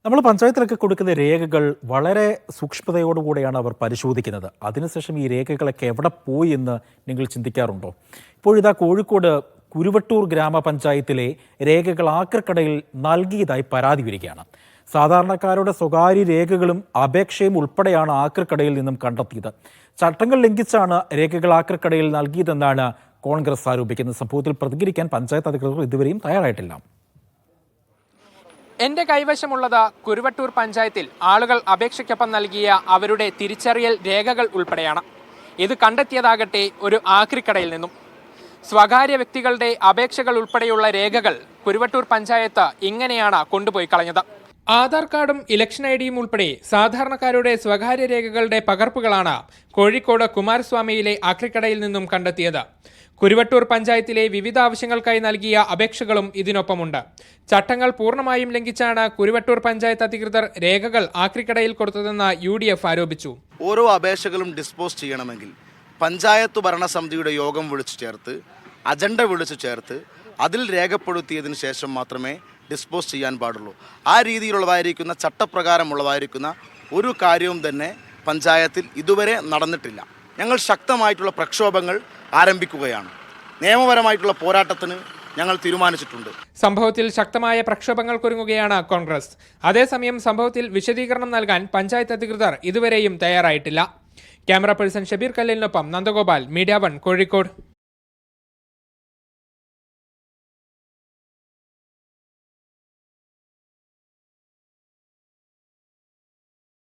നമ്മൾ പഞ്ചായത്തിലൊക്കെ കൊടുക്കുന്ന രേഖകൾ വളരെ സൂക്ഷ്മതയോടുകൂടെയാണ് അവർ പരിശോധിക്കുന്നത്. അതിനുശേഷം ഈ രേഖകളൊക്കെ എവിടെ പോയി എന്ന് നിങ്ങൾ ചിന്തിക്കാറുണ്ടോ? ഇപ്പോഴിതാ കോഴിക്കോട് കുരുവട്ടൂർ ഗ്രാമപഞ്ചായത്തിലെ രേഖകൾ ആക്രിക്കടയിൽ നൽകിയതായി പരാതി വരികയാണ്. സാധാരണക്കാരുടെ സ്വകാര്യ രേഖകളും അപേക്ഷയും ഉൾപ്പെടെയാണ് ആക്രിക്കടയിൽ നിന്നും കണ്ടെത്തിയത്. ചട്ടങ്ങൾ ലംഘിച്ചാണ് രേഖകൾ ആക്രിക്കടയിൽ നൽകിയതെന്നാണ് കോൺഗ്രസ് ആരോപിക്കുന്നത്. സംഭവത്തിൽ പ്രതികരിക്കാൻ പഞ്ചായത്ത് അധികൃതർ ഇതുവരെയും തയ്യാറായിട്ടില്ല. എന്റെ കൈവശമുള്ളത് കുരുവട്ടൂർ പഞ്ചായത്തിൽ ആളുകൾ അപേക്ഷയ്ക്കൊപ്പം നൽകിയ അവരുടെ തിരിച്ചറിയൽ രേഖകൾ ഉൾപ്പെടെയാണ്. ഇത് കണ്ടെത്തിയതാകട്ടെ ഒരു ആക്രിക്കടയിൽ നിന്നും. സ്വകാര്യ വ്യക്തികളുടെ അപേക്ഷകൾ ഉൾപ്പെടെയുള്ള രേഖകൾ കുരുവട്ടൂർ പഞ്ചായത്ത് ഇങ്ങനെയാണ് കൊണ്ടുപോയി കളഞ്ഞത്. ആധാർ കാർഡും ഇലക്ഷൻ ഐഡിയും ഉൾപ്പെടെ സാധാരണക്കാരുടെ സ്വകാര്യ രേഖകളുടെ പകർപ്പുകളാണ് കോഴിക്കോട് കുമാരസ്വാമിയിലെ ആക്രിക്കടയിൽ നിന്നും കണ്ടെത്തിയത്. കുരുവട്ടൂർ പഞ്ചായത്തിലെ വിവിധ ആവശ്യങ്ങൾക്കായി നൽകിയ അപേക്ഷകളും ഇതിനൊപ്പമുണ്ട്. ചട്ടങ്ങൾ പൂർണ്ണമായും ലംഘിച്ചാണ് കുരുവട്ടൂർ പഞ്ചായത്ത് അധികൃതർ രേഖകൾ ആക്രിക്കടയിൽ കൊടുത്തതെന്ന് UDF ആരോപിച്ചു. ഓരോ അപേക്ഷകളും ഡിസ്പോസ് ചെയ്യണമെങ്കിൽ പഞ്ചായത്ത് ഭരണസമിതിയുടെ യോഗം വിളിച്ചു ചേർത്ത് അജണ്ട വിളിച്ചു ചേർത്ത് അതിൽ രേഖപ്പെടുത്തിയതിനു ശേഷം മാത്രമേ ഡിസ്പോസ് ചെയ്യാൻ പാടുള്ളൂ. ആ രീതിയിലുള്ളതായിരിക്കുന്ന ചട്ടപ്രകാരമുള്ളതായിരിക്കുന്ന ഒരു കാര്യവും തന്നെ പഞ്ചായത്തിൽ ഇതുവരെ നടന്നിട്ടില്ല. ഞങ്ങൾ ശക്തമായിട്ടുള്ള പ്രക്ഷോഭങ്ങൾ ആരംഭിക്കുകയാണ്. നിയമപരമായിട്ടുള്ള പോരാട്ടത്തിന് ഞങ്ങൾ തീരുമാനിച്ചിട്ടുണ്ട്. സംഭവത്തിൽ ശക്തമായ പ്രക്ഷോഭങ്ങൾക്കൊരുങ്ങുകയാണ് കോൺഗ്രസ്. അതേസമയം സംഭവത്തിൽ വിശദീകരണം നൽകാൻ പഞ്ചായത്ത് അധികൃതർ ഇതുവരെയും തയ്യാറായിട്ടില്ല. ക്യാമറ പേഴ്സൺ ഷബീർ കല്ലിനൊപ്പം നന്ദഗോപാൽ, മീഡിയ 1 കോഴിക്കോട്.